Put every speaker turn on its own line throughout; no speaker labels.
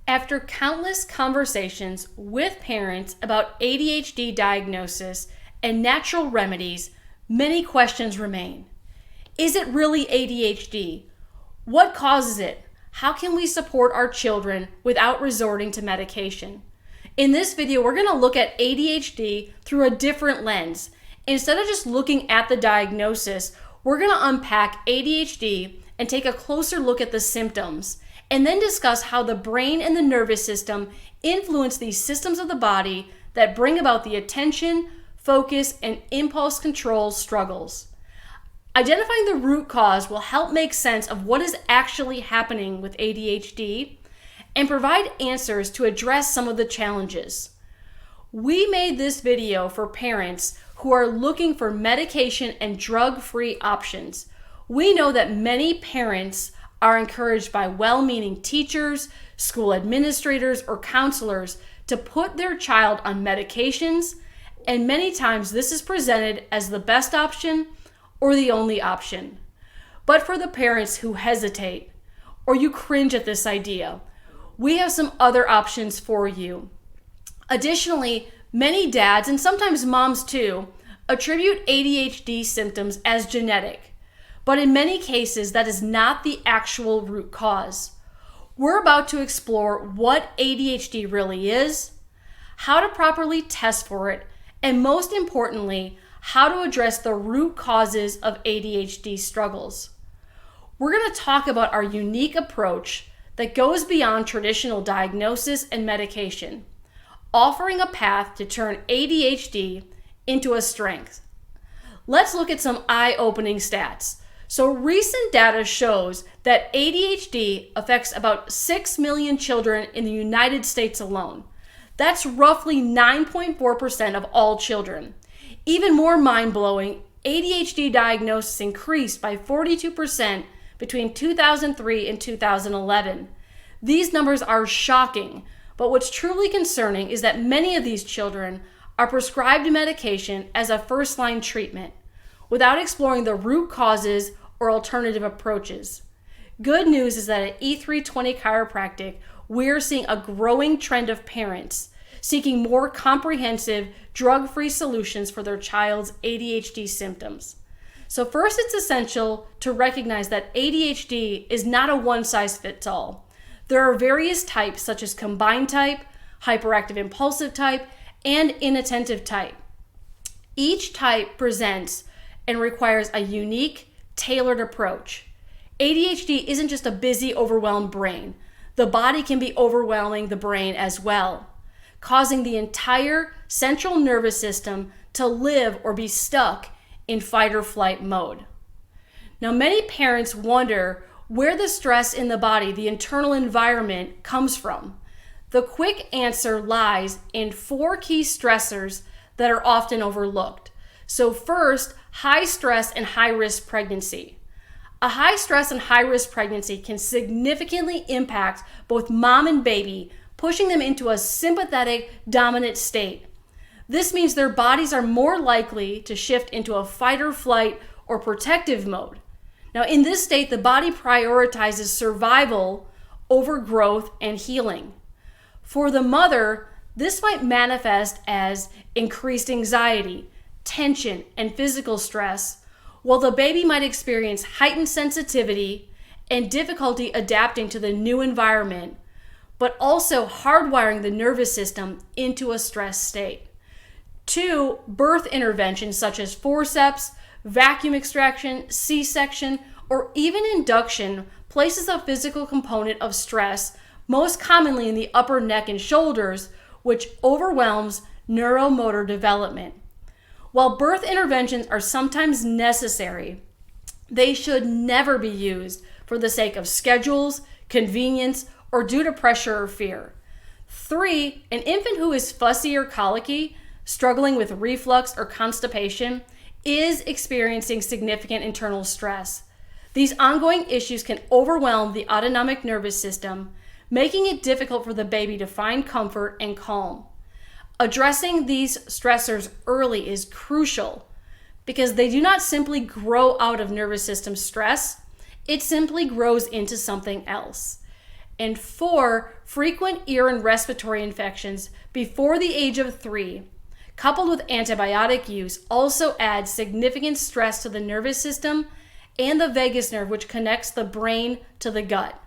After countless conversations with parents about ADHD diagnosis and natural remedies, many questions remain. Is it really ADHD? What causes it? How can we support our children without resorting to medication? In this video, we're going to look at ADHD through a different lens. Instead of just looking at the diagnosis, we're going to unpack ADHD and take a closer look at the symptoms, and then discuss how the brain and the nervous system influence these systems of the body that bring about the attention, focus, and impulse control struggles. Identifying the root cause will help make sense of what is actually happening with ADHD and provide answers to address some of the challenges. We made this video for parents who are looking for medication and drug-free options. We know that many parents are encouraged by well-meaning teachers, school administrators, or counselors to put their child on medications, and many times this is presented as the best option or the only option. But for the parents who hesitate or you cringe at this idea, we have some other options for you. Additionally, many dads, and sometimes moms too, attribute ADHD symptoms as genetic. But in many cases, that is not the actual root cause. We're about to explore what ADHD really is, how to properly test for it, and most importantly, how to address the root causes of ADHD struggles. We're going to talk about our unique approach that goes beyond traditional diagnosis and medication, offering a path to turn ADHD into a strength. Let's look at some eye-opening stats. So recent data shows that ADHD affects about 6 million children in the United States alone. That's roughly 9.4% of all children. Even more mind-blowing, ADHD diagnosis increased by 42% between 2003 and 2011. These numbers are shocking, but what's truly concerning is that many of these children are prescribed medication as a first-line treatment, without exploring the root causes or alternative approaches. Good news is that at E320 Chiropractic, we're seeing a growing trend of parents seeking more comprehensive, drug-free solutions for their child's ADHD symptoms. So first, it's essential to recognize that ADHD is not a one-size-fits-all. There are various types such as combined type, hyperactive impulsive type, and inattentive type. Each type presents and requires a unique, tailored approach. ADHD isn't just a busy, overwhelmed brain. The body can be overwhelming the brain as well, causing the entire central nervous system to live or be stuck in fight or flight mode. Now, many parents wonder where the stress in the body, the internal environment, comes from. The quick answer lies in 4 key stressors that are often overlooked. So first, high stress and high risk pregnancy. A high stress and high risk pregnancy can significantly impact both mom and baby, pushing them into a sympathetic dominant state. This means their bodies are more likely to shift into a fight or flight or protective mode. Now, in this state, the body prioritizes survival over growth and healing. For the mother, this might manifest as increased anxiety, tension, and physical stress, while the baby might experience heightened sensitivity and difficulty adapting to the new environment, but also hardwiring the nervous system into a stress state. 2, birth interventions such as forceps, vacuum extraction, C-section, or even induction places a physical component of stress, most commonly in the upper neck and shoulders, which overwhelms neuromotor development. While birth interventions are sometimes necessary, they should never be used for the sake of schedules, convenience, or due to pressure or fear. 3, an infant who is fussy or colicky, struggling with reflux or constipation, is experiencing significant internal stress. These ongoing issues can overwhelm the autonomic nervous system, making it difficult for the baby to find comfort and calm. Addressing these stressors early is crucial because they do not simply grow out of nervous system stress, it simply grows into something else. and 4, frequent ear and respiratory infections before the age of 3, coupled with antibiotic use, also adds significant stress to the nervous system and the vagus nerve, which connects the brain to the gut.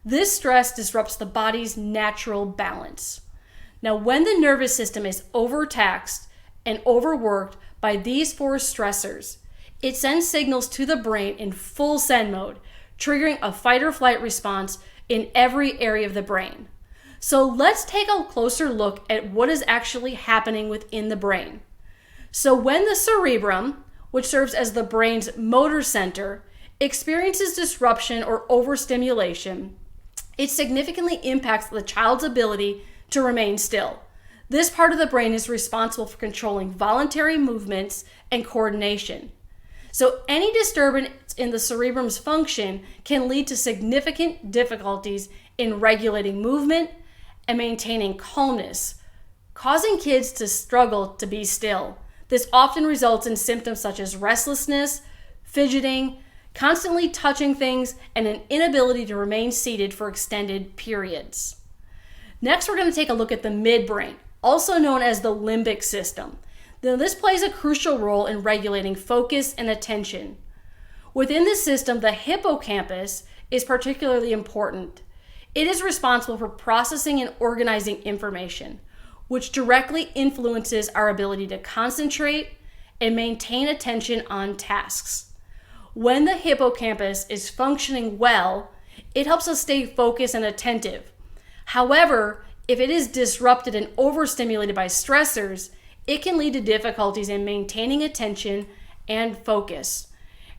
This stress disrupts the body's natural balance. Now, when the nervous system is overtaxed and overworked by these 4 stressors, it sends signals to the brain in full send mode, triggering a fight or flight response in every area of the brain. So let's take a closer look at what is actually happening within the brain. So when the cerebrum, which serves as the brain's motor center, experiences disruption or overstimulation, it significantly impacts the child's ability to remain still. This part of the brain is responsible for controlling voluntary movements and coordination. So any disturbance in the cerebrum's function can lead to significant difficulties in regulating movement and maintaining calmness, causing kids to struggle to be still. This often results in symptoms such as restlessness, fidgeting, constantly touching things, and an inability to remain seated for extended periods. Next, we're going to take a look at the midbrain, also known as the limbic system. Now, this plays a crucial role in regulating focus and attention. Within this system, the hippocampus is particularly important. It is responsible for processing and organizing information, which directly influences our ability to concentrate and maintain attention on tasks. When the hippocampus is functioning well, it helps us stay focused and attentive. However, if it is disrupted and overstimulated by stressors, it can lead to difficulties in maintaining attention and focus.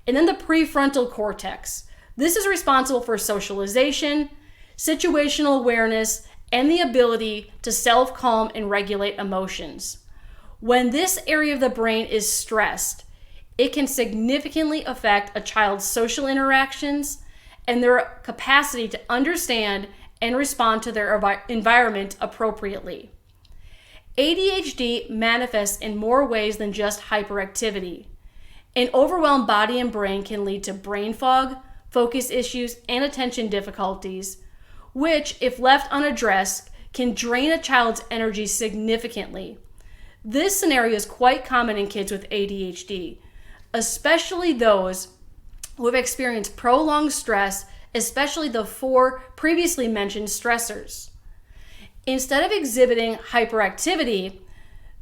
And then the prefrontal cortex. This is responsible for socialization, situational awareness, and the ability to self-calm and regulate emotions. When this area of the brain is stressed, it can significantly affect a child's social interactions and their capacity to understand and respond to their environment appropriately. ADHD manifests in more ways than just hyperactivity. An overwhelmed body and brain can lead to brain fog, focus issues, and attention difficulties, which, if left unaddressed, can drain a child's energy significantly. This scenario is quite common in kids with ADHD, especially those who have experienced prolonged stress, especially the 4 previously mentioned stressors. Instead of exhibiting hyperactivity,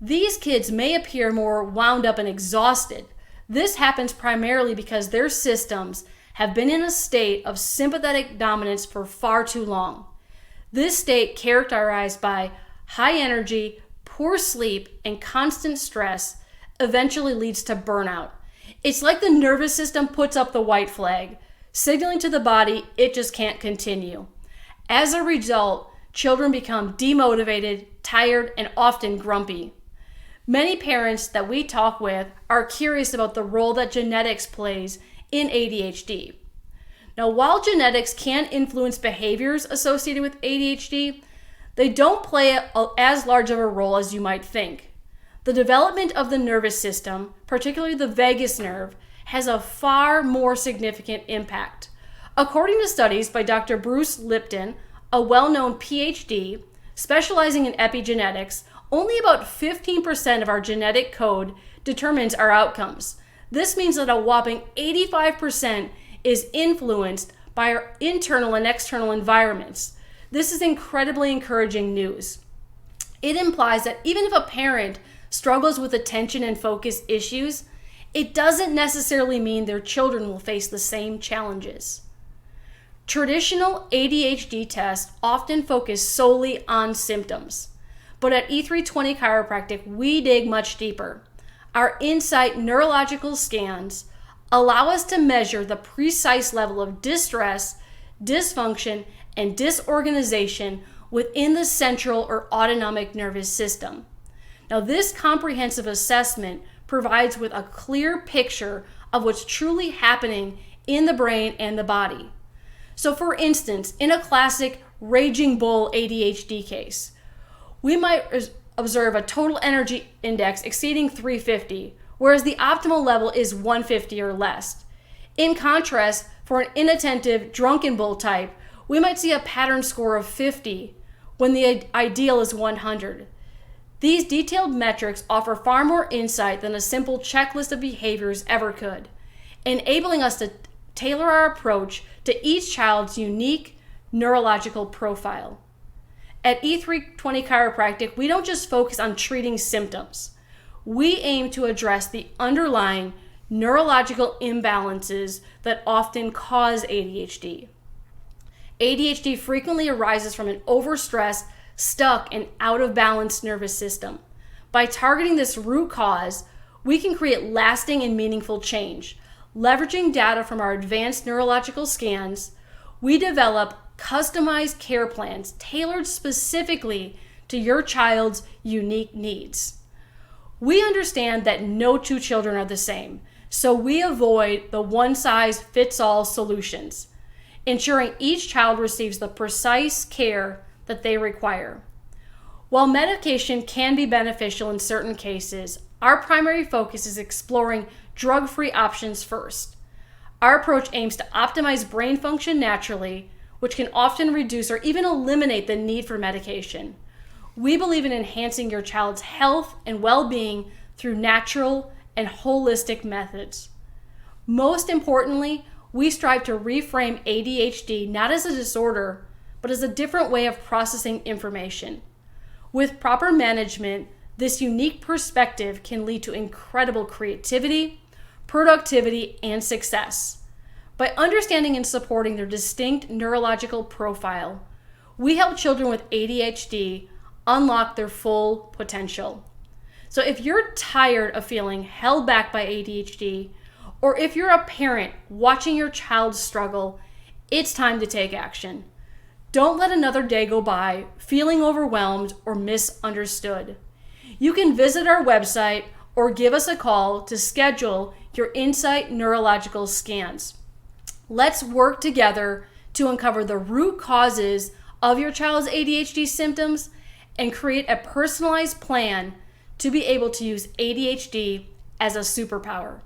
these kids may appear more wound up and exhausted. This happens primarily because their systems have been in a state of sympathetic dominance for far too long. This state, characterized by high energy, poor sleep, and constant stress, eventually leads to burnout. It's like the nervous system puts up the white flag, signaling to the body it just can't continue. As a result, children become demotivated, tired, and often grumpy. Many parents that we talk with are curious about the role that genetics plays in ADHD. Now, while genetics can influence behaviors associated with ADHD, they don't play as large of a role as you might think. The development of the nervous system, particularly the vagus nerve, has a far more significant impact. According to studies by Dr. Bruce Lipton, a well-known PhD specializing in epigenetics, only about 15% of our genetic code determines our outcomes. This means that a whopping 85% is influenced by our internal and external environments. This is incredibly encouraging news. It implies that even if a parent struggles with attention and focus issues, it doesn't necessarily mean their children will face the same challenges. Traditional ADHD tests often focus solely on symptoms, but at E320 Chiropractic, we dig much deeper. Our INSiGHT Neurological Scans allow us to measure the precise level of distress, dysfunction, and disorganization within the central or autonomic nervous system. Now, this comprehensive assessment provides with a clear picture of what's truly happening in the brain and the body. So for instance, in a classic raging bull ADHD case, we might observe a total energy index exceeding 350, whereas the optimal level is 150 or less. In contrast, for an inattentive drunken bull type, we might see a pattern score of 50 when the ideal is 100. These detailed metrics offer far more insight than a simple checklist of behaviors ever could, enabling us to tailor our approach to each child's unique neurological profile. At E320 Chiropractic, we don't just focus on treating symptoms. We aim to address the underlying neurological imbalances that often cause ADHD. ADHD frequently arises from an overstressed, stuck, and out of balance nervous system. By targeting this root cause, we can create lasting and meaningful change. Leveraging data from our advanced neurological scans, we develop customized care plans tailored specifically to your child's unique needs. We understand that no two children are the same, so we avoid the one-size-fits-all solutions, ensuring each child receives the precise care that they require. While medication can be beneficial in certain cases, our primary focus is exploring drug-free options first. Our approach aims to optimize brain function naturally, which can often reduce or even eliminate the need for medication. We believe in enhancing your child's health and well-being through natural and holistic methods. Most importantly, we strive to reframe ADHD not as a disorder, but as a different way of processing information. With proper management, this unique perspective can lead to incredible creativity, productivity, and success. By understanding and supporting their distinct neurological profile, we help children with ADHD unlock their full potential. So if you're tired of feeling held back by ADHD, or if you're a parent watching your child struggle, it's time to take action. Don't let another day go by feeling overwhelmed or misunderstood. You can visit our website or give us a call to schedule your INSiGHT Neurological Scans. Let's work together to uncover the root causes of your child's ADHD symptoms and create a personalized plan to be able to use ADHD as a superpower.